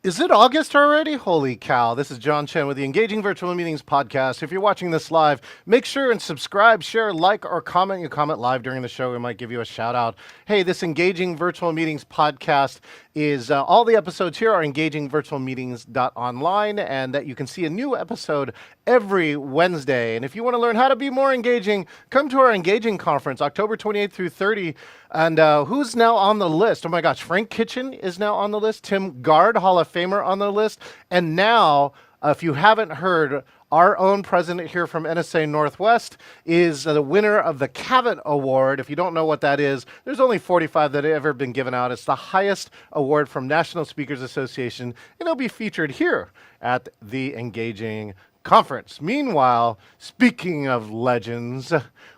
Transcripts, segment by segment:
Is it August already? Holy cow. This is John Chen with the Engaging Virtual Meetings podcast. If you're watching this live, make sure and subscribe, share, like, or comment. You comment live during the show, we might give you a shout out. Hey, this Engaging Virtual Meetings podcast is all the episodes here are engagingvirtualmeetings.online, and that you can see a new episode every Wednesday. And if you want to learn how to be more engaging, come to our Engaging Conference, October 28th through 30. And who's now on the list? Oh my gosh, Frank Kitchen is now on the list. Tim Gard, Hall of Famer, on the list. And now, if you haven't heard, our own president here from NSA Northwest is the winner of the Cavett Award. If you don't know what that is, there's only 45 that have ever been given out. It's the highest award from National Speakers Association, and it'll be featured here at the Engaging Conference. Meanwhile, speaking of legends,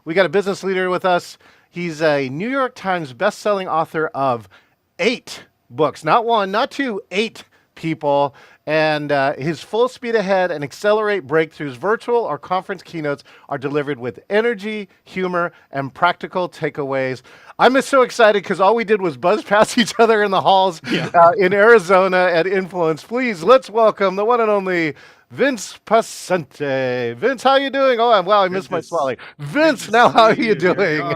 we got a business leader with us. He's a New York Times bestselling author of 8 books, not 1, not 2, 8 people. And his Full Speed Ahead and Accelerate Breakthroughs virtual or conference keynotes are delivered with energy, humor, and practical takeaways. I'm so excited because all we did was buzz past each other in the halls in Arizona at Influence. Please, let's welcome the one and only Vince Poscente. Vince, how you doing? Oh, wow, I missed my swelling. Vince, now how are you doing?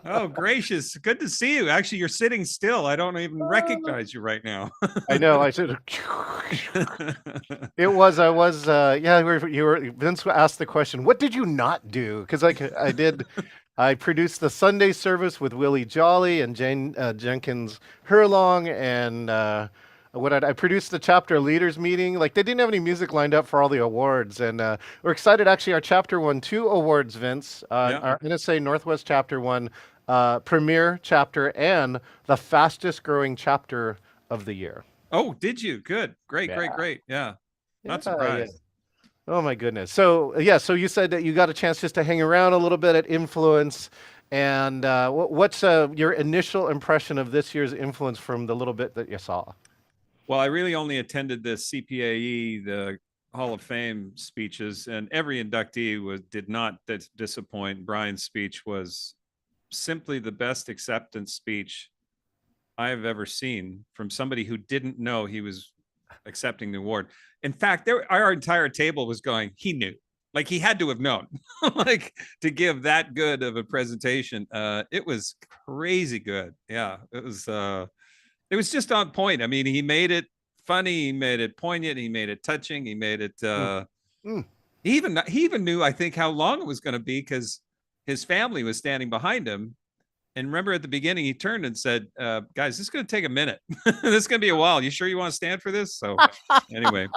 Oh, gracious. Good to see you. Actually, you're sitting still. I don't even recognize you right now. I know. I said, Vince asked the question, what did you not do? Because I produced the Sunday service with Willie Jolly and Jane Jenkins Herlong, and I produced the chapter leaders meeting. Like, they didn't have any music lined up for all the awards, and we're excited. Actually, our chapter won 2 awards, Vince. Our NSA Northwest chapter won premier chapter and the fastest growing chapter of the year. Oh, did you? Good. Great. Yeah. Not surprised. Oh my goodness. So so you said that you got a chance just to hang around a little bit at Influence. And what's your initial impression of this year's Influence from the little bit that you saw? Well, I really only attended the CPAE, the Hall of Fame speeches, and every inductee did not disappoint. Brian's speech was simply the best acceptance speech I have ever seen from somebody who didn't know he was accepting the award. In fact, our entire table was going, he knew. Like, he had to have known, like, to give that good of a presentation. It was crazy good. Yeah, it was just on point. I mean, he made it funny, he made it poignant, he made it touching, he made it he even knew, I think, how long it was going to be, because his family was standing behind him. And remember, at the beginning, he turned and said, guys, this is going to take a minute. This is going to be a while. You sure you want to stand for this? So anyway.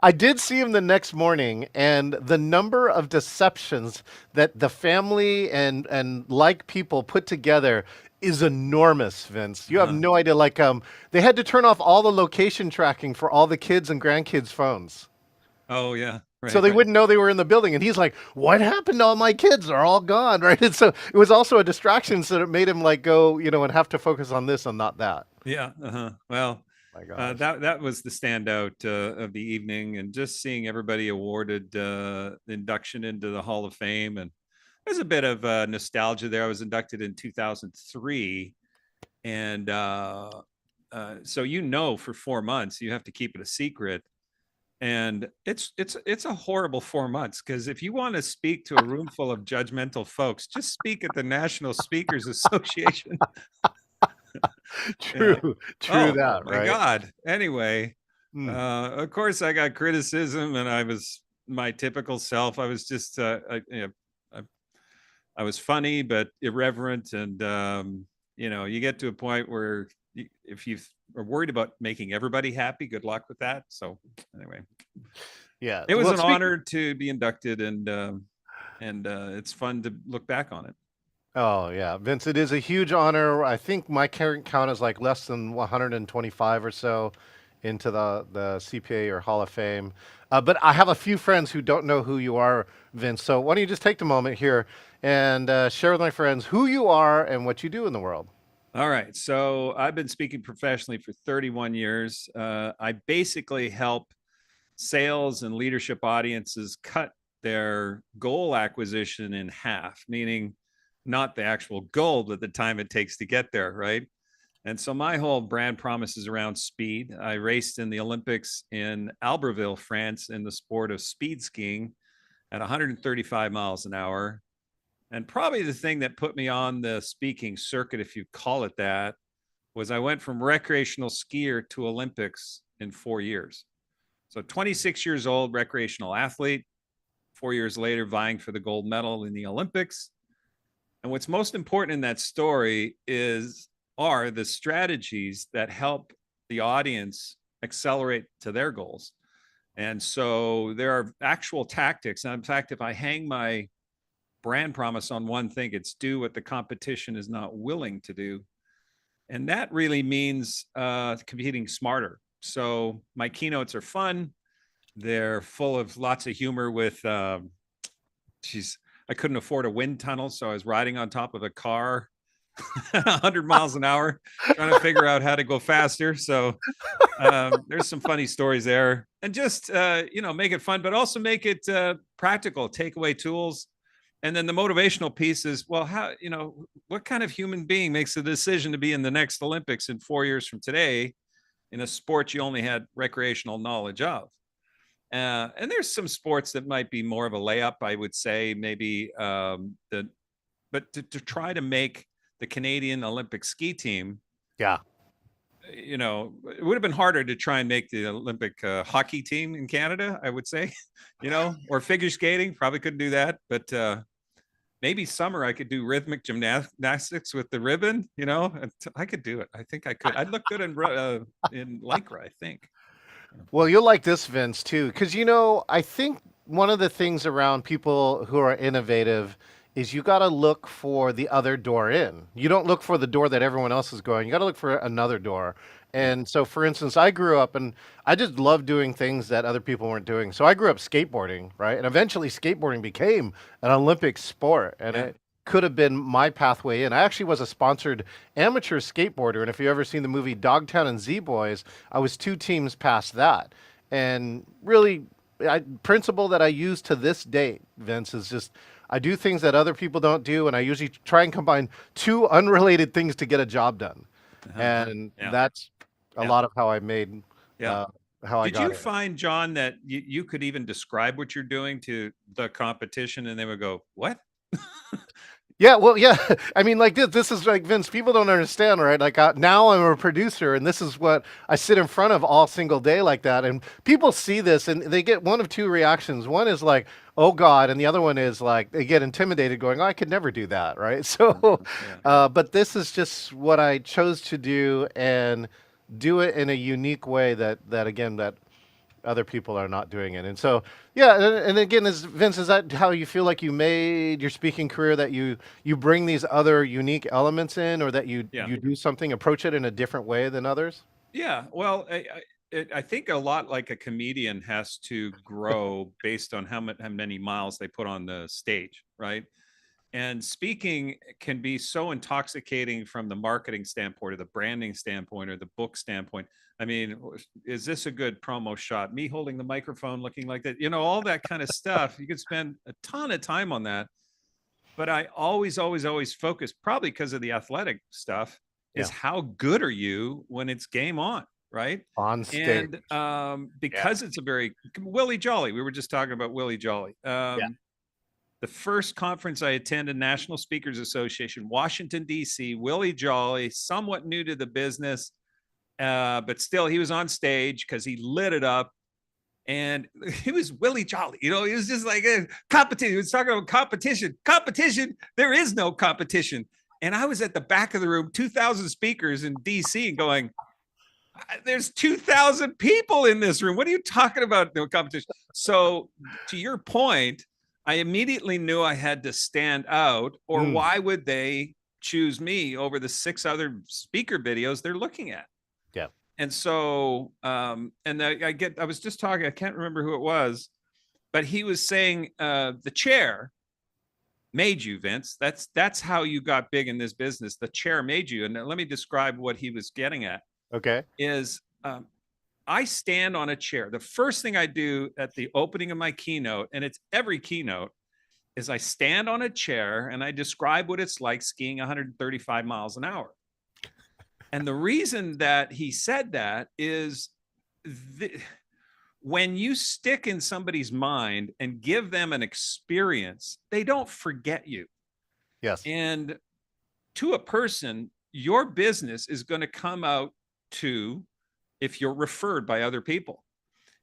I did see him the next morning, and the number of deceptions that the family and like people put together is enormous, Vince. You have no idea. Like, they had to turn off all the location tracking for all the kids and grandkids' phones. Oh, yeah. Right, so they wouldn't know they were in the building. And he's like, what happened to all my kids? They're all gone, right? And so it was also a distraction, so it made him like go, and have to focus on this and not that. Yeah. Well, that was the standout of the evening, and just seeing everybody awarded induction into the Hall of Fame. And there's a bit of nostalgia there. I was inducted in 2003. And so, for 4 months, you have to keep it a secret. And it's a horrible 4 months, because if you want to speak to a room full of judgmental folks, just speak at the National Speakers Association. True, that, right? My God. Anyway, of course, I got criticism, and I was my typical self. I was just, I was funny but irreverent, and you get to a point where if you are worried about making everybody happy, good luck with that. So anyway, yeah, it was an honor to be inducted, and it's fun to look back on it. Oh yeah, Vince, it is a huge honor. I think my current count is like less than 125 or so into the CPA or Hall of Fame. But I have a few friends who don't know who you are, Vince. So why don't you just take the moment here and share with my friends who you are and what you do in the world. All right. So I've been speaking professionally for 31 years. I basically help sales and leadership audiences cut their goal acquisition in half, meaning not the actual goal, but the time it takes to get there, right? And so my whole brand promise is around speed. I raced in the Olympics in Albertville, France, in the sport of speed skiing at 135 miles an hour. And probably the thing that put me on the speaking circuit, if you call it that, was I went from recreational skier to Olympics in 4 years. So 26 years old, recreational athlete, 4 years later, vying for the gold medal in the Olympics. And what's most important in that story are the strategies that help the audience accelerate to their goals. And so there are actual tactics. And in fact, if I hang my brand promise on one thing, it's do what the competition is not willing to do. And that really means competing smarter. So my keynotes are fun. They're full of lots of humor with, I couldn't afford a wind tunnel, so I was riding on top of a car 100 miles an hour, trying to figure out how to go faster. So there's some funny stories there, and just make it fun, but also make it practical. Take away tools, and then the motivational piece is, well, how what kind of human being makes a decision to be in the next Olympics in 4 years from today in a sport you only had recreational knowledge of? And there's some sports that might be more of a layup, I would say, maybe but to try to make the Canadian Olympic ski team, Yeah. it would have been harder to try and make the Olympic hockey team in Canada, I would say, or figure skating, probably couldn't do that. But maybe summer I could do rhythmic gymnastics with the ribbon, I could do it. I think I could. I'd look good in Lycra, I think. Well, you'll like this, Vince, too, because I think one of the things around people who are innovative is you got to look for the other door in. You don't look for the door that everyone else is going. You got to look for another door. And so, for instance, I grew up and I just loved doing things that other people weren't doing. So I grew up skateboarding, right? And eventually skateboarding became an Olympic sport. And it could have been my pathway in. I actually was a sponsored amateur skateboarder. And if you've ever seen the movie Dogtown and Z-Boys, I was 2 teams past that. And really, principle that I use to this date, Vince, is just I do things that other people don't do. And I usually try and combine 2 unrelated things to get a job done. And that's a lot of how I made how I Did got you it. find, John, that you could even describe what you're doing to the competition and they would go, what? Yeah, well, yeah. I mean, like this is like Vince. People don't understand, right? Like now I'm a producer, and this is what I sit in front of all single day like that. And people see this, and they get one of 2 reactions. One is like, "Oh God," and the other one is like they get intimidated, going, "Oh, I could never do that," right? So, but this is just what I chose to do, and do it in a unique way that again that other people are not doing it. And so, yeah, and again, Vince, is that how you feel like you made your speaking career? That you bring these other unique elements in, or that you do something, approach it in a different way than others? Yeah. Well, I think a lot like a comedian has to grow based on how many miles they put on the stage, right? And speaking can be so intoxicating from the marketing standpoint or the branding standpoint or the book standpoint. I mean, is this a good promo shot? Me holding the microphone looking like that, all that kind of stuff. You could spend a ton of time on that. But I always, always, always focus, probably because of the athletic stuff, is how good are you when it's game on, right? On stage. And because it's a very Willie Jolly, we were just talking about Willie Jolly. The first conference I attended, National Speakers Association, Washington, D.C., Willie Jolly, somewhat new to the business, but still he was on stage because he lit it up. And he was Willie Jolly. He was just like a competition. He was talking about competition. Competition. There is no competition. And I was at the back of the room, 2,000 speakers in D.C. going, there's 2,000 people in this room. What are you talking about? No competition. So to your point, I immediately knew I had to stand out, or why would they choose me over the 6 other speaker videos they're looking at? Yeah. And so, I was just talking, I can't remember who it was, but he was saying the chair made you, Vince. That's how you got big in this business. The chair made you. And let me describe what he was getting at. Okay. Is I stand on a chair. The first thing I do at the opening of my keynote, and it's every keynote, is I stand on a chair and I describe what it's like skiing 135 miles an hour. And the reason that he said that is when you stick in somebody's mind and give them an experience, they don't forget you. Yes. And to a person, your business is going to come out to if you're referred by other people.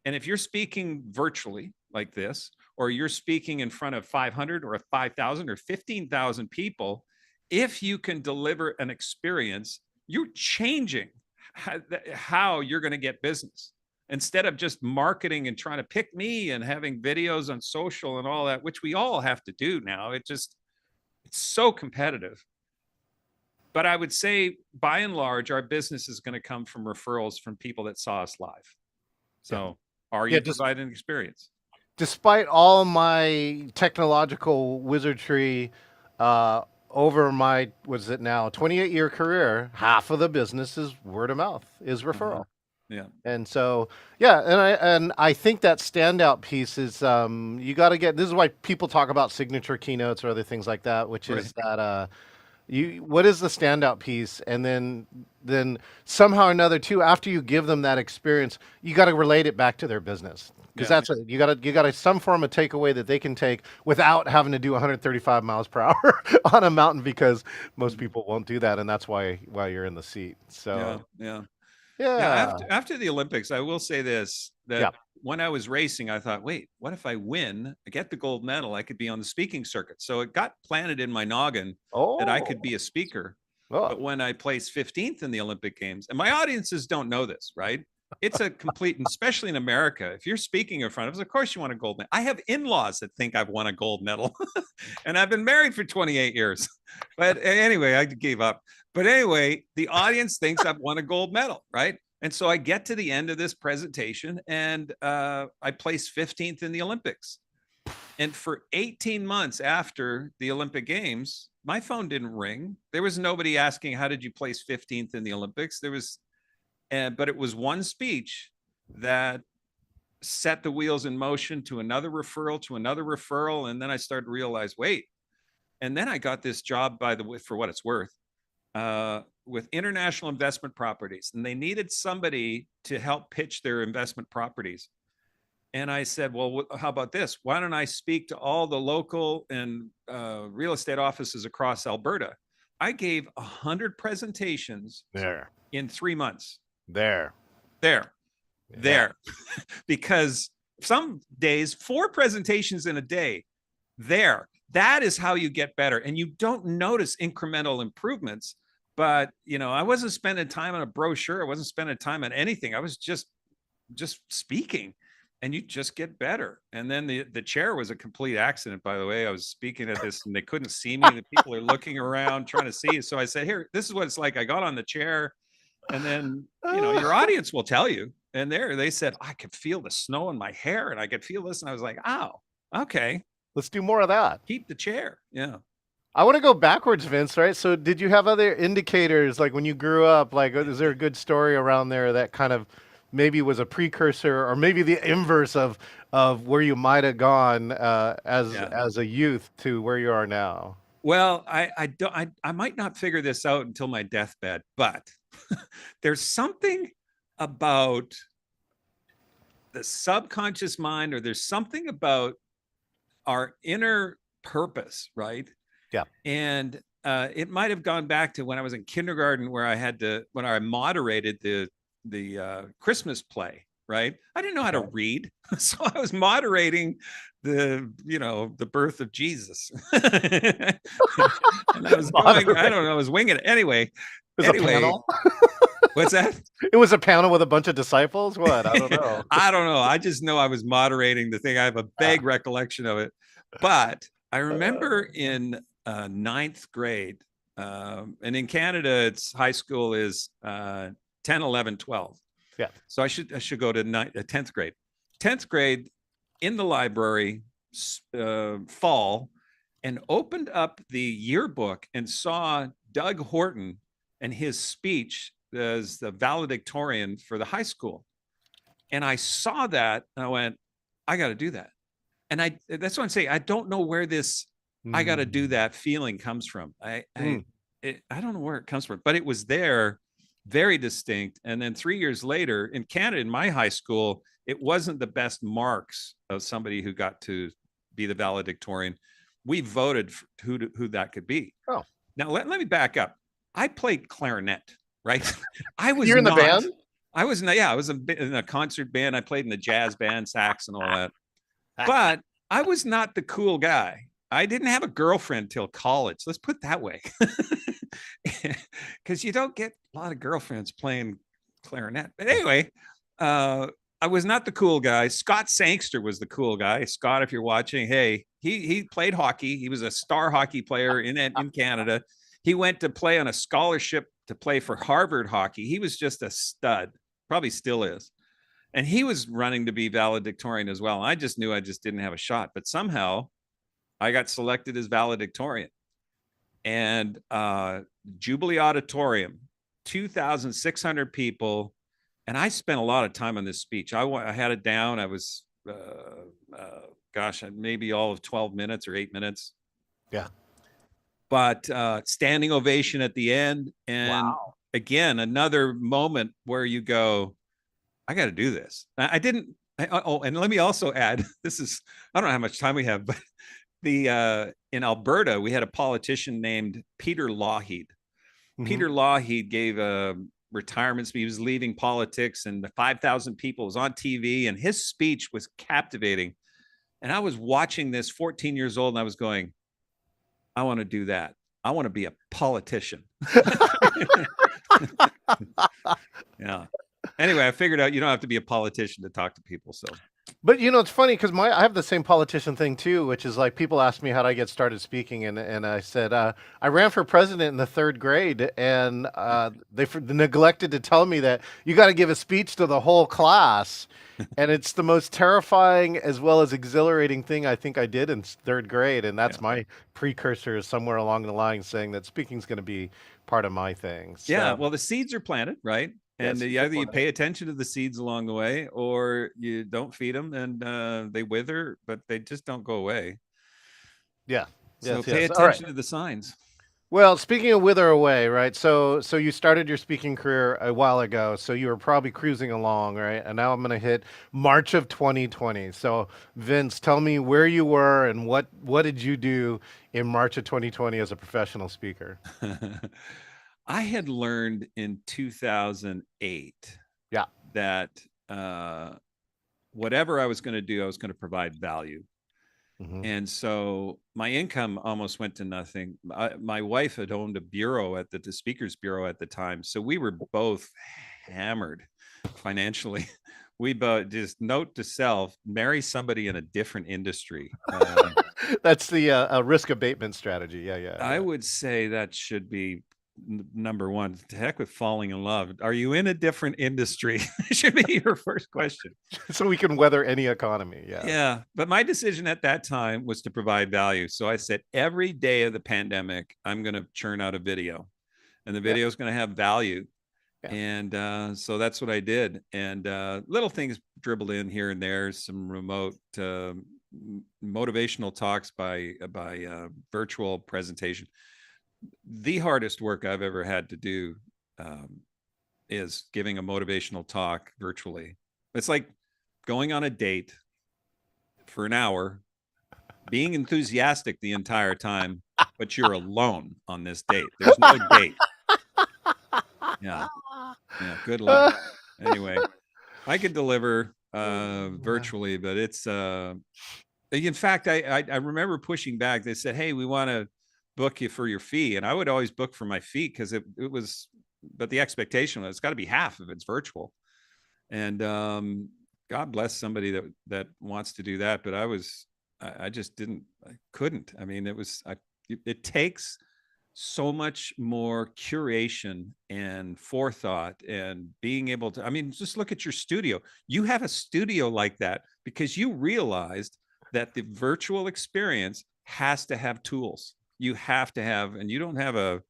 And if you're speaking virtually like this, or you're speaking in front of 500 or 5,000 or 15,000 people, if you can deliver an experience, you're changing how you're going to get business. Instead of just marketing and trying to pick me and having videos on social and all that, which we all have to do now, it's so competitive. But I would say by and large, our business is going to come from referrals from people that saw us live. So are Yeah, you providing experience? despite all my technological wizardry, over my, what is it now, 28-year career, half of the business is word of mouth, is referral. Yeah. And so, yeah, and I think that standout piece is, you got to get. This is why people talk about signature keynotes or other things like that, which Right. is that what is the standout piece, and then somehow or another too, after you give them that experience, you got to relate it back to their business, because Yeah. you got to some form of takeaway that they can take without having to do 135 miles per hour on a mountain, because most people won't do that, and that's why you're in the seat. Yeah. So Yeah. Yeah. yeah, After the Olympics, I will say this, yeah. that when I was racing, I thought, wait, what if I win, I get the gold medal, I could be on the speaking circuit. So it got planted in my noggin that I could Oh, be a speaker. oh. But when I placed 15th in the Olympic Games, and my audiences don't know this, right? It's a complete, and especially in America, if you're speaking in front of us, of course you want a gold medal. I have in-laws that think I've won a gold medal, and I've been married for 28 years. But anyway, I gave up. But anyway, the audience thinks I've won a gold medal, right? And so I get to the end of this presentation, and I place 15th in the Olympics. And for 18 months after the Olympic Games, my phone didn't ring. There was nobody asking, how did you place 15th in the Olympics? There was, but it was one speech that set the wheels in motion to another referral, to another referral. And then I started to realize, wait. And then I got this job, by the way, for what it's worth, with International Investment Properties. And they needed somebody to help pitch their investment properties. And I said, well, how about this? Why don't I speak to all the local and real estate offices across Alberta? I gave 100 presentations There, in 3 months. there, There, yeah. there. Because some days, 4 presentations in a day. There. That is how you get better. And you don't notice incremental improvements. But, I wasn't spending time on a brochure. I wasn't spending time on anything. I was just speaking. And you just get better. And then the chair was a complete accident, by the way. I was speaking at this and they couldn't see me. The people are looking around trying to see. So I said, here, this is what it's like. I got on the chair, and then, your audience will tell you. And they said, I could feel the snow in my hair and I could feel this. And I was like, oh, okay. Let's do more of that. Keep the chair. Yeah. I want to go backwards, Vince, right? So did you have other indicators, like when you grew up, like is there a good story around there that kind of maybe was a precursor, or maybe the inverse of where you might have gone as a youth to where you are now? Well, I might not figure this out until my deathbed, but there's something about the subconscious mind, or there's something about our inner purpose, right? Yeah. And it might have gone back to when I was in kindergarten, where when I moderated the Christmas play, right? I didn't know how to read, so I was moderating the birth of Jesus. And I was going, I don't know, I was winging it. Anyway, A panel? What's that? It was a panel with a bunch of disciples? What? I don't know. I don't know. I just know I was moderating the thing. I have a vague recollection of it. But I remember in ninth grade, and in Canada, it's high school is 10, 11, 12. Yeah. So I should go to 10th grade. 10th grade in the library, fall, and opened up the yearbook and saw Doug Horton and his speech as the valedictorian for the high school. And I saw that and I went, I got to do that. And that's what I'm saying. I don't know where this I got to do that feeling comes from. I don't know where it comes from, but it was there. very distinct. And then 3 years later in Canada, in my high school, it wasn't the best marks of somebody who got to be the valedictorian. We voted for who that could be. Oh, Now, let me back up. I played clarinet, right? I was you're in the not. band? I was, yeah, I was in a concert band. I played in the jazz band, sax, and all that. But I was not the cool guy. I didn't have a girlfriend till college. Let's put it that way. Because you don't get a lot of girlfriends playing clarinet. But anyway, I was not the cool guy. Scott Sangster was the cool guy. Scott, if you're watching, hey, he played hockey. He was a star hockey player in Canada. He went to play on a scholarship to play for Harvard hockey. He was just a stud, probably still is. And he was running to be valedictorian as well. I just knew I just didn't have a shot. But somehow I got selected as valedictorian. And Jubilee Auditorium, 2,600 people. And I spent a lot of time on this speech. I had it down. I was, maybe all of 12 minutes or 8 minutes. Yeah. But standing ovation at the end. And Wow. again, another moment where you go, I got to do this. I didn't. And let me also add, this is, I don't know how much time we have, but in Alberta, we had a politician named Peter Lougheed. Mm-hmm. Peter Lougheed gave a retirement speech. He was leaving politics, and the 5,000 people was on TV, and his speech was captivating. And I was watching this 14 years old, and I was going, I want to do that. I want to be a politician. Yeah. Anyway, I figured out you don't have to be a politician to talk to people. So, but it's funny because I have the same politician thing too, which is like people ask me how I get started speaking, and I said I ran for president in the 3rd grade, and they neglected to tell me that you got to give a speech to the whole class, and it's the most terrifying as well as exhilarating thing I think I did in 3rd grade, and that's my precursor somewhere along the line saying that speaking's going to be part of my thing. So. Yeah, well, the seeds are planted, right? And either you pay attention to the seeds along the way, or you don't feed them, and they wither, but they just don't go away. Yeah. So pay attention to the signs. Well, speaking of wither away, right? So you started your speaking career a while ago, so you were probably cruising along, right? And now I'm going to hit March of 2020. So Vince, tell me where you were and what did you do in March of 2020 as a professional speaker? I had learned in 2008 that whatever I was going to do, I was going to provide value. Mm-hmm. And so my income almost went to nothing. My wife had owned a bureau at the Speakers Bureau at the time. So we were both hammered financially. We just note to self, marry somebody in a different industry. That's the risk abatement strategy. Yeah. I would say that should be number one. To heck with falling in love. Are you in a different industry? Should be your first question. So we can weather any economy. Yeah. But my decision at that time was to provide value. So I said, every day of the pandemic, I'm going to churn out a video, and the video is going to have value. Yeah. And so that's what I did. And little things dribbled in here and there, some remote motivational talks by virtual presentation. The hardest work I've ever had to do is giving a motivational talk virtually. It's like going on a date for an hour, being enthusiastic the entire time, but you're alone on this date. There's no date. Yeah. Good luck. Anyway, I could deliver virtually, but it's in fact, I remember pushing back. They said, hey, we want to book you for your fee. And I would always book for my fee because it was, but the expectation was it's got to be half if it's virtual. And God bless somebody that wants to do that. But I just couldn't. I mean, it takes so much more curation and forethought and being able to, I mean, just look at your studio. You have a studio like that because you realized that the virtual experience has to have tools. You have to have, and you don't have a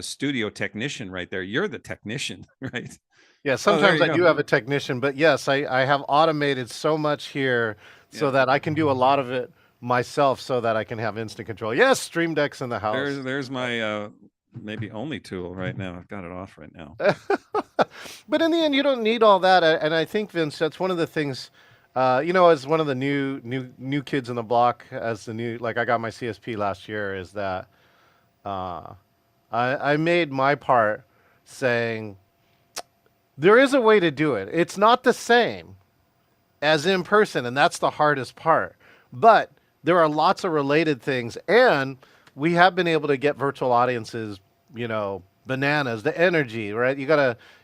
studio technician right there. You're the technician, right? Yeah, sometimes I do have a technician, but yes, I have automated so much here so that I can do a lot of it myself so that I can have instant control. Yes, Stream Deck's in the house. There's my maybe only tool right now. I've got it off right now. But in the end, you don't need all that. And I think, Vince, that's one of the things. As one of the new kids in the block, as the new, like, I got my CSP last year, is that uh, I made my part saying there is a way to do it. It's not the same as in person, and that's the hardest part. But there are lots of related things, and we have been able to get virtual audiences, bananas, the energy, right?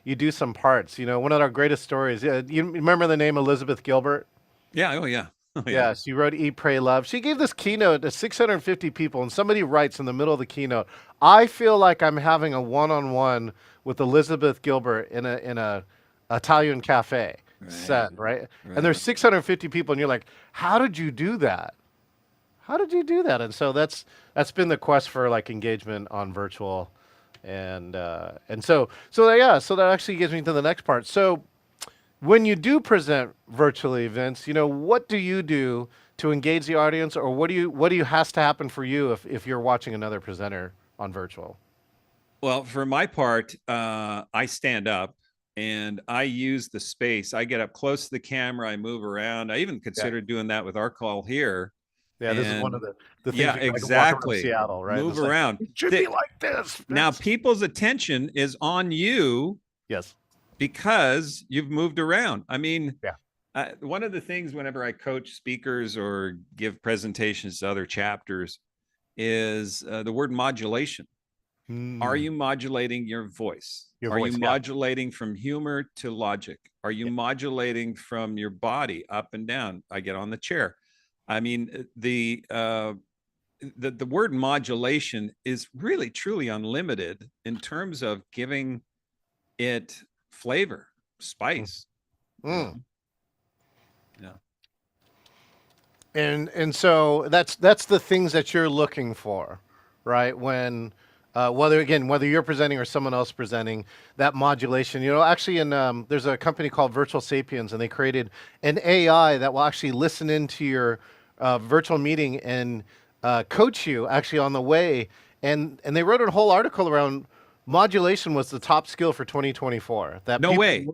You do some parts. One of our greatest stories. You remember the name Elizabeth Gilbert? Yeah. Oh yeah. Oh yeah. Yeah, she wrote Eat, Pray, Love. She gave this keynote to 650 people, and somebody writes in the middle of the keynote, "I feel like I'm having a one-on-one with Elizabeth Gilbert in a Italian cafe." Right. Set, right? And Right. there's 650 people, and you're like, "How did you do that? How did you do that?" And so that's been the quest for like engagement on virtual, and so that actually gets me to the next part. So when you do present virtually events, what do you do to engage the audience, or what do you has to happen for you if you're watching another presenter on virtual? Well, for my part, I stand up and I use the space. I get up close to the camera. I move around. I even Yeah, considered doing that with our call here. yeah. This is one of And the things yeah, we do. I can walk around exactly. Seattle, right? And Move it's like around. it should be The- like this. Now, Vince. people's attention is on you Yes. because you've moved around. I mean, Yeah. one of the things whenever I coach speakers or give presentations to other chapters is the word modulation. Are Hmm. you modulating your voice? Your Are you voice. Yeah. modulating from humor to logic? Are you Yeah. modulating from your body up and down? I get on the chair. I mean, the word modulation is really truly unlimited in terms of giving it flavor, spice. You Mm. know, yeah. And so that's the things that you're looking for, right? When whether you're presenting or someone else presenting, that modulation. Actually, there's a company called Virtual Sapiens, and they created an AI that will actually listen into your virtual meeting and coach you actually on the way. And they wrote a whole article around modulation was the top skill for 2024. That No people way.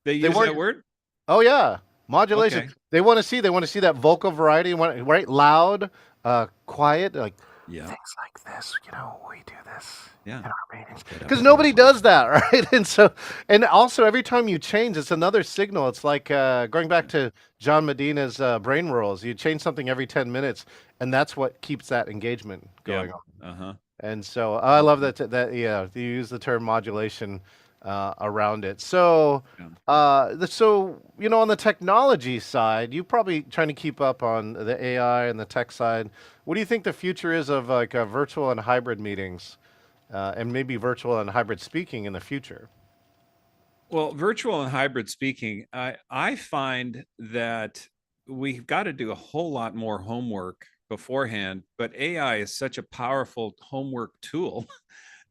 They they use that weren't. word? Oh yeah, modulation. Okay. They want to see that vocal variety. Right, loud, quiet, like Yeah. things like this. We do this Yeah. in our meetings Get up because and nobody move. does that, right? And also every time you change, it's another signal. It's like going back to John Medina's brain rules. You change something every 10 minutes, and that's what keeps that engagement Yeah. going on. Uh-huh. And so I love that yeah, you use the term modulation around it. So Yeah. on the technology side, you probably trying to keep up on the AI and the tech side. What do you think the future is of like virtual and hybrid meetings, and maybe virtual and hybrid speaking in the future? Well, virtual and hybrid speaking, I find that we've got to do a whole lot more homework beforehand, but AI is such a powerful homework tool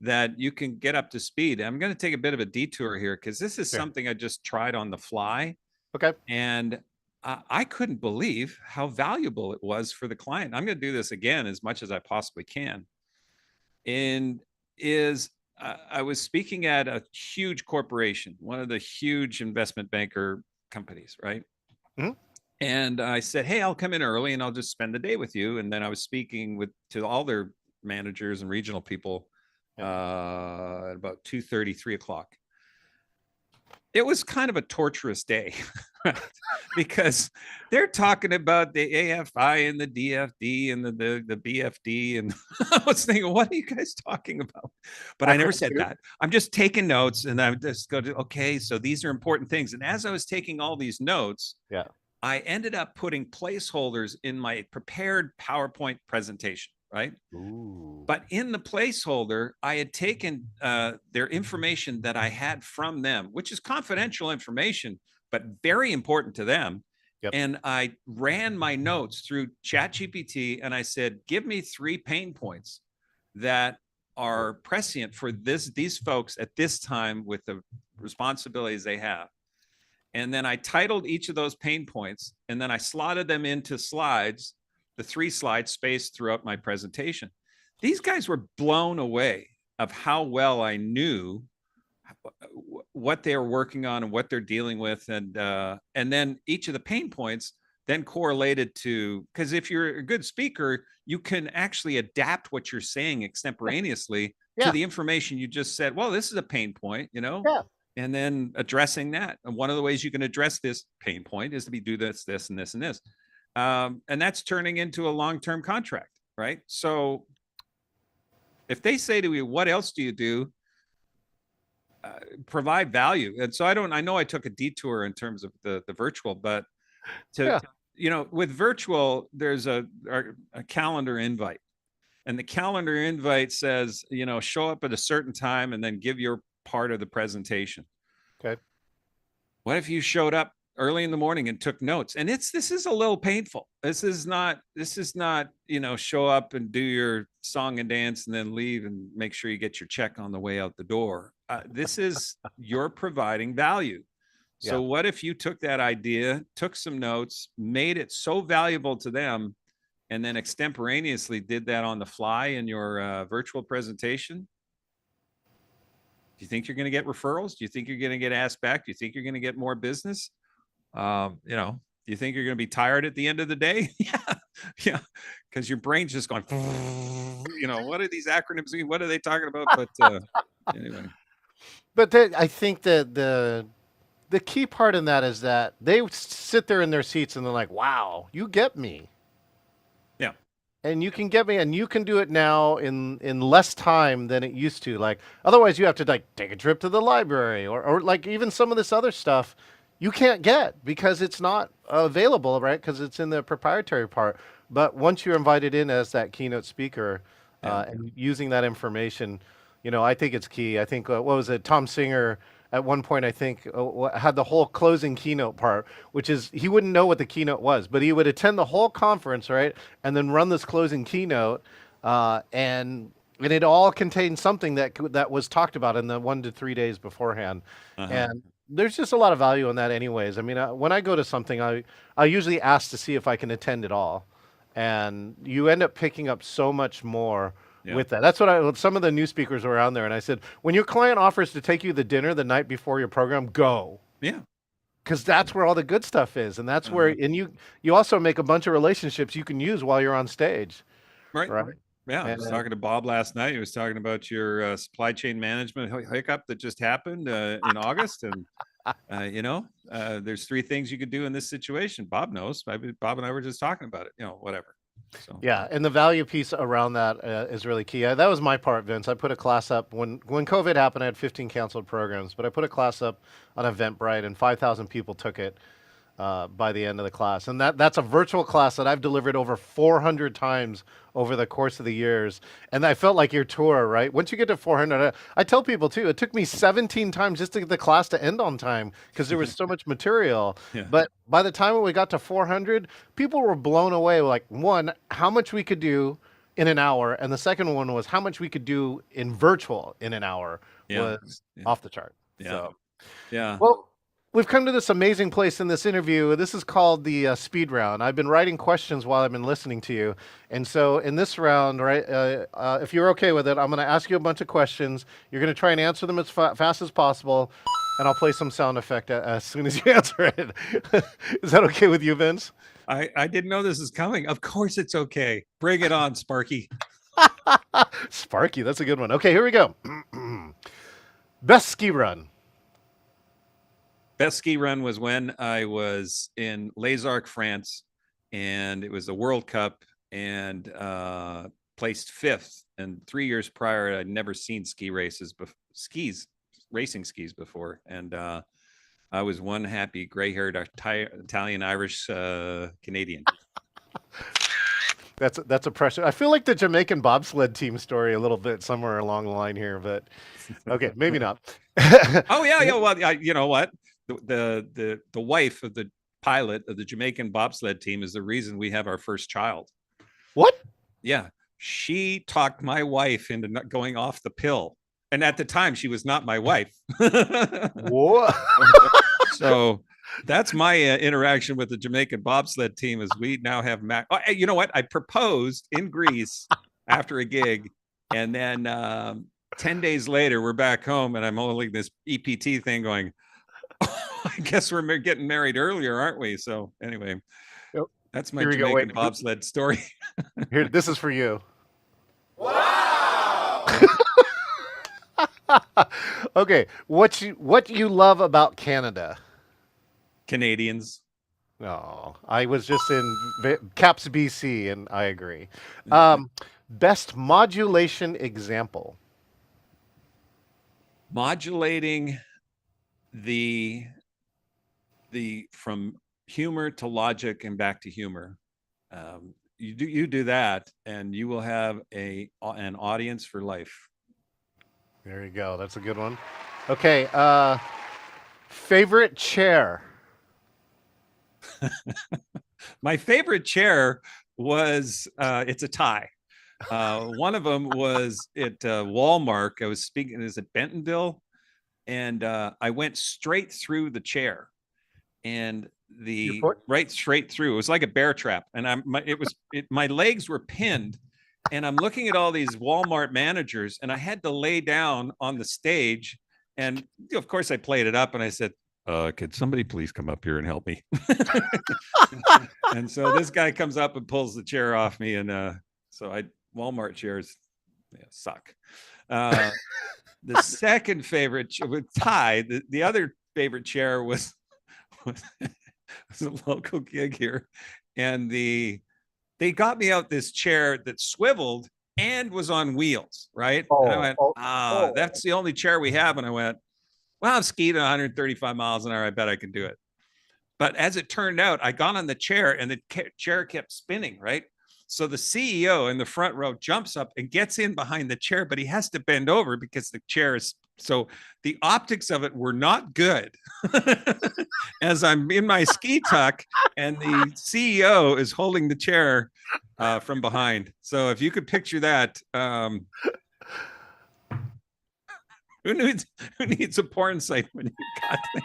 that you can get up to speed. I'm going to take a bit of a detour here because this is Yeah. something I just tried on the fly, Okay. and I couldn't believe how valuable it was for the client. I'm going to do this again as much as I possibly can. And is I was speaking at a huge corporation, one of the huge investment banker companies, right? Mhm. And I said, "Hey, I'll come in early and I'll just spend the day with you." And then I was speaking with to all their managers and regional people Yeah. at about 2:30, 3 o'clock. It was kind of a torturous day, right? Because they're talking about the AFI and the DFD and the BFD. And I was thinking, what are you guys talking about? But I never Acronym said too. that. I'm just taking notes and I just go to, okay, so these are important things. And as I was taking all these notes, Yeah. I ended up putting placeholders in my prepared PowerPoint presentation, right? Ooh. But in the placeholder, I had taken their information that I had from them, which is confidential information, but very important to them. Yep. And I ran my notes through ChatGPT and I said, give me 3 pain points that are prescient for these folks at this time with the responsibilities they have. And then I titled each of those pain points and then I slotted them into slides, the 3 slides spaced throughout my presentation. These guys were blown away of how well I knew what they're working on and what they're dealing with, and then each of the pain points then correlated to, because if you're a good speaker, you can actually adapt what you're saying extemporaneously to Yeah. the information you just said. Well, this is a pain point, Yeah. and then addressing that. And one of the ways you can address this pain point is to do this, this, and this, and this, and that's turning into a long-term contract, right? So if they say to you, "What else do you do?" Provide value. And so I know I took a detour in terms of the virtual, but Yeah. with virtual, there's a calendar invite, and the calendar invite says, show up at a certain time and then give your part of the presentation. Okay. What if you showed up early in the morning and took notes? And this is a little painful. This is not, show up and do your song and dance and then leave and make sure you get your check on the way out the door. This is, you're providing value. So Yeah. what if you took that idea, took some notes, made it so valuable to them, and then extemporaneously did that on the fly in your virtual presentation? Do you think you're going to get referrals? Do you think you're going to get asked back? Do you think you're going to get more business? Do you think you're going to be tired at the end of the day? Yeah. Yeah. Because your brain's just going, what are these acronyms mean? What are they talking about? But anyway. But I think that the key part in that is that they sit there in their seats and they're like, "Wow, you get me." Yeah. And you can get me, and you can do it now in less time than it used to. Like otherwise, you have to like take a trip to the library, or like even some of this other stuff you can't get because it's not available, right? Because it's in the proprietary part. But once you're invited in as that keynote speaker, and using that information, I think it's key. I think what was it? Tom Singer at one point, I think, had the whole closing keynote part, which is he wouldn't know what the keynote was, but he would attend the whole conference, right, and then run this closing keynote, and it all contained something that was talked about in the 1 to 3 days beforehand, and there's just a lot of value in that, anyways. I mean, when I go to something, I usually ask to see if I can attend it all, and you end up picking up so much more. Yeah. With that. That's what some of the new speakers were on there. And I said, when your client offers to take you the dinner the night before your program, go. Yeah. Because that's where all the good stuff is. And that's where, and you also make a bunch of relationships you can use while you're on stage. Right. Yeah. I was talking to Bob last night. He was talking about your supply chain management hiccup that just happened in August. And, there's 3 things you could do in this situation. Bob knows. Bob and I were just talking about it, whatever. So. Yeah, and the value piece around that is really key. That was my part, Vince. I put a class up when COVID happened. I had 15 canceled programs, but I put a class up on Eventbrite, and 5,000 people took it by the end of the class. And that's a virtual class that I've delivered over 400 times over the course of the years. And I felt like your tour, right? Once you get to 400, I tell people too, it took me 17 times just to get the class to end on time because there was so much material. Yeah. But by the time we got to 400, people were blown away. Like, one, how much we could do in an hour. And the second one was how much we could do in virtual in an hour was off the chart. Yeah. So, yeah. Well, we've come to this amazing place in this interview. This is called the speed round. I've been writing questions while I've been listening to you. And so in this round, right, if you're okay with it, I'm going to ask you a bunch of questions. You're going to try and answer them as fast as possible. And I'll play some sound effect as soon as you answer it. Is that okay with you, Vince? I didn't know this is coming. Of course it's okay. Bring it on, Sparky. Sparky, that's a good one. Okay, here we go. Best ski run. Best ski run was when I was in Les Arcs, France, and it was the World Cup, and placed 5th. And 3 years prior, I'd never seen racing skis before. And I was one happy gray-haired Italian, Irish, Canadian. That's a pressure. I feel like the Jamaican bobsled team story a little bit somewhere along the line here, but okay, maybe not. Oh yeah. Well, you know what? The wife of the pilot of the Jamaican bobsled team is the reason we have our first child. What? Yeah. She talked my wife into not going off the pill. And at the time she was not my wife. What? So that's my interaction with the Jamaican bobsled team is we now have you know what? I proposed in Greece after a gig. And then 10 days later, we're back home and I'm holding this EPT thing going, oh, I guess we're getting married earlier, aren't we? So anyway, Yep. that's my Here we go. Jamaican Wait, bobsled story. here. This is for you. Okay, what you love about Canada? Canadians. No, I was just in Caps, BC, and I agree. Mm-hmm. Best modulation example. Modulating the from humor to logic and back to humor. You do that, and you will have an audience for life. There you go. That's a good one. Okay, favorite chair. My favorite chair was it's a tie. One of them was at Walmart. I was speaking, is it Bentonville? And I went straight through the chair and Your foot? right straight through. It was like a bear trap. And my legs were pinned. And I'm looking at all these Walmart managers, and I had to lay down on the stage. And of course, I played it up and I said, could somebody please come up here and help me? And so this guy comes up and pulls the chair off me. And Walmart chairs suck. The second favorite with Ty, the other favorite chair was a local gig here. And they got me out this chair that swiveled and was on wheels, right? And I went, that's the only chair we have. And I went, well, I've skied 135 miles an hour. I bet I can do it. But as it turned out, I got on the chair and the chair kept spinning, right? So the CEO in the front row jumps up and gets in behind the chair, but he has to bend over because the chair is, so the optics of it were not good. As I'm in my ski tuck and the CEO is holding the chair from behind. So if you could picture that, who needs a porn site when you got that?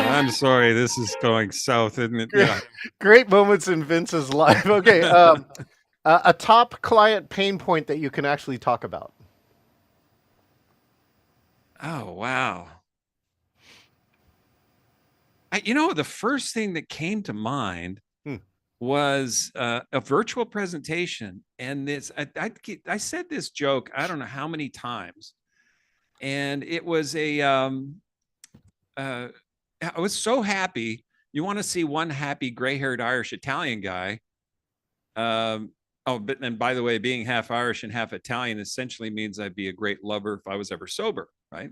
I'm sorry, this is going south, isn't it? Yeah. Great moments in Vince's life. Okay, a top client pain point that you can actually talk about. Oh, wow. The first thing that came to mind was a virtual presentation. And I said this joke, I don't know how many times. And it was I was so happy. You want to see one happy gray-haired Irish Italian guy. And by the way, being half Irish and half Italian essentially means I'd be a great lover if I was ever sober, right?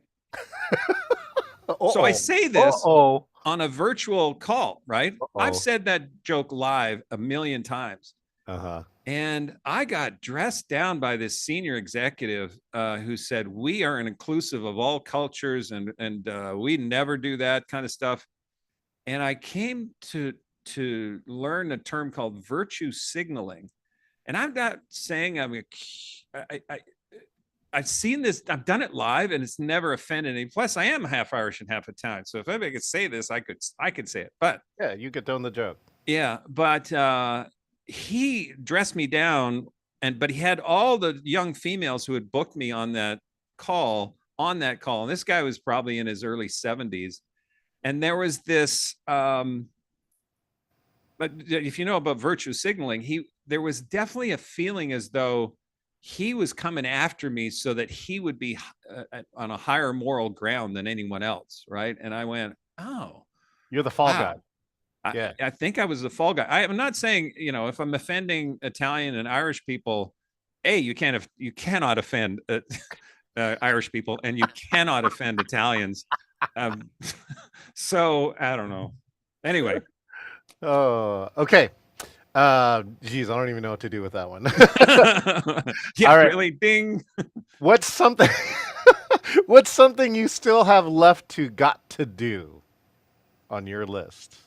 So I say this on a virtual call, right? I've said that joke live a million times. And I got dressed down by this senior executive who said, we are an inclusive of all cultures and we never do that kind of stuff. And I came to learn a term called virtue signaling. And I'm not saying I've seen this, I've done it live and it's never offended any. Plus I am half Irish and half Italian. So if anybody could say this, I could say it, but yeah, you could own the joke. Yeah. But he dressed me down but he had all the young females who had booked me on that call. And this guy was probably in his early 70s. And there was this, but if you know about virtue signaling, there was definitely a feeling as though he was coming after me so that he would be on a higher moral ground than anyone else, right? And I went, oh, you're the fall guy. Yeah, I think I was the fall guy. I'm not saying, if I'm offending Italian and Irish people, you cannot offend Irish people, and you cannot offend Italians. So I don't know. Anyway. Oh, okay. Geez, I don't even know what to do with that one. Yeah, all right. Really, ding. What's something you still have left got to do on your list?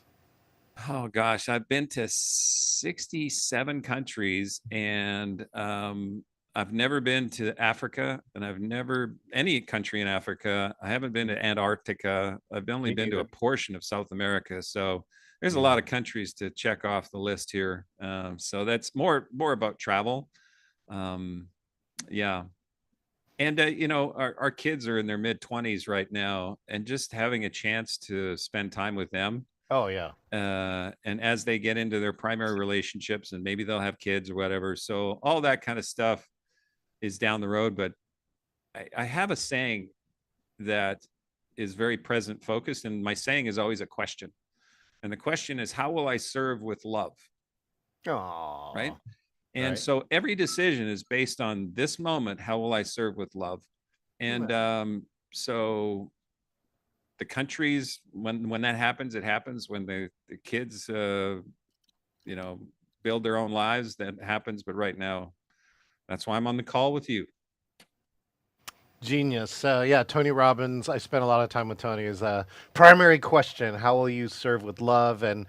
Oh gosh, I've been to 67 countries, and I've never been to Africa, and I've never any country in Africa. I haven't been to Antarctica. I've only been to a portion of South America. So there's a lot of countries to check off the list here. So that's more about travel. Yeah. And our kids are in their mid 20s right now, and just having a chance to spend time with them. Oh yeah. And as they get into their primary relationships, and maybe they'll have kids or whatever, so all that kind of stuff is down the road. But I have a saying that is very present focused, and my saying is always a question. And the question is, how will I serve with love? Aww. Right. And Right. so every decision is based on this moment. How will I serve with love? And so the countries, when that happens, it happens. When the kids, build their own lives, that happens. But right now, that's why I'm on the call with you. Genius. Yeah, Tony Robbins. I spent a lot of time with Tony. Is a primary question: how will you serve with love? And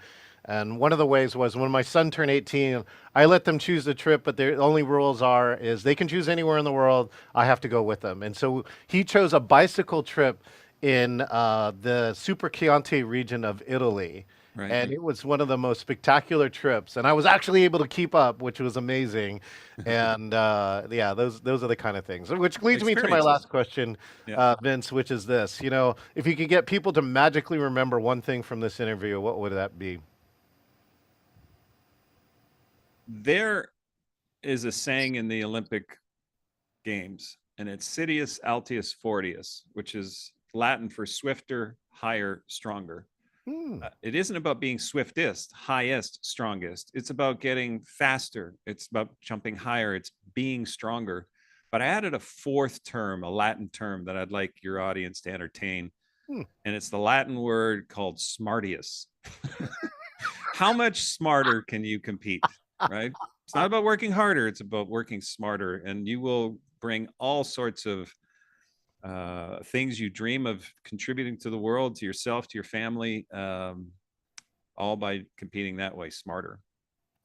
one of the ways was when my son turned 18, I let them choose the trip, but the only rules is they can choose anywhere in the world. I have to go with them. And so he chose a bicycle trip in the Super Chianti region of Italy. Right. And it was one of the most spectacular trips, and I was actually able to keep up, which was amazing. And yeah, those are the kind of things. Which leads me to my last question, Yeah. Vince, which is this: if you could get people to magically remember one thing from this interview, what would that be? There is a saying in the Olympic Games, and it's Citius Altius Fortius, which is Latin for swifter, higher, stronger. It isn't about being swiftest, highest, strongest. It's about getting faster. It's about jumping higher. It's being stronger. But I added a fourth term, a Latin term that I'd like your audience to entertain. And it's the Latin word called smartius. How much smarter can you compete? Right? It's not about working harder. It's about working smarter. And you will bring all sorts of things you dream of contributing to the world, to yourself, to your family, all by competing that way, smarter.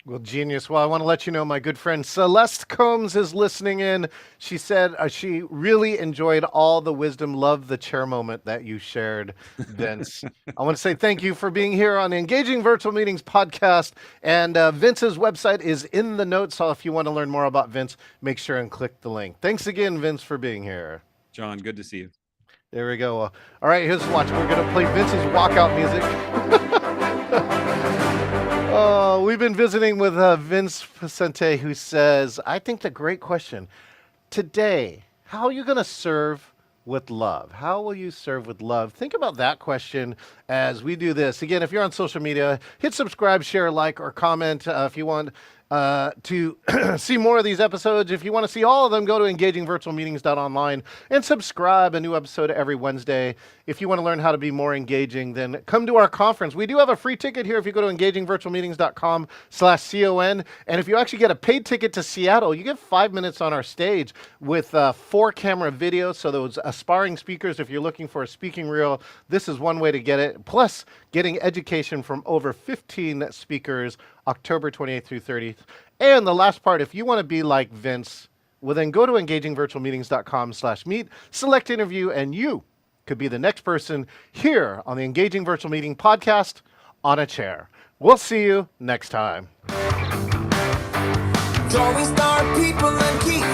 Well, genius. Well, I want to let you know my good friend Celeste Combs is listening in. She said she really enjoyed all the wisdom, loved the chair moment that you shared, Vince. I want to say thank you for being here on the Engaging Virtual Meetings podcast. And Vince's website is in the notes. So if you want to learn more about Vince, make sure and click the link. Thanks again, Vince, for being here. John, good to see you. There we go. All right, here's watch. We're going to play Vince's walkout music. Oh, we've been visiting with Vince Poscente, who says, I think the great question today, how are you going to serve with love? How will you serve with love? Think about that question as we do this. Again, if you're on social media, hit subscribe, share, like, or comment if you want to see more of these episodes. If you want to see all of them, go to engagingvirtualmeetings.online and subscribe. A new episode every Wednesday. If you want to learn how to be more engaging, then come to our conference. We do have a free ticket here if you go to engagingvirtualmeetings.com/CON. And if you actually get a paid ticket to Seattle, you get 5 minutes on our stage with 4-camera video. So those aspiring speakers, if you're looking for a speaking reel, this is one way to get it. Plus, getting education from over 15 speakers, October 28th through 30th. And the last part, if you want to be like Vince, well, then go to engagingvirtualmeetings.com/meet, select interview, and you could be the next person here on the Engaging Virtual Meeting podcast on a chair. We'll see you next time. Drawing star people and keep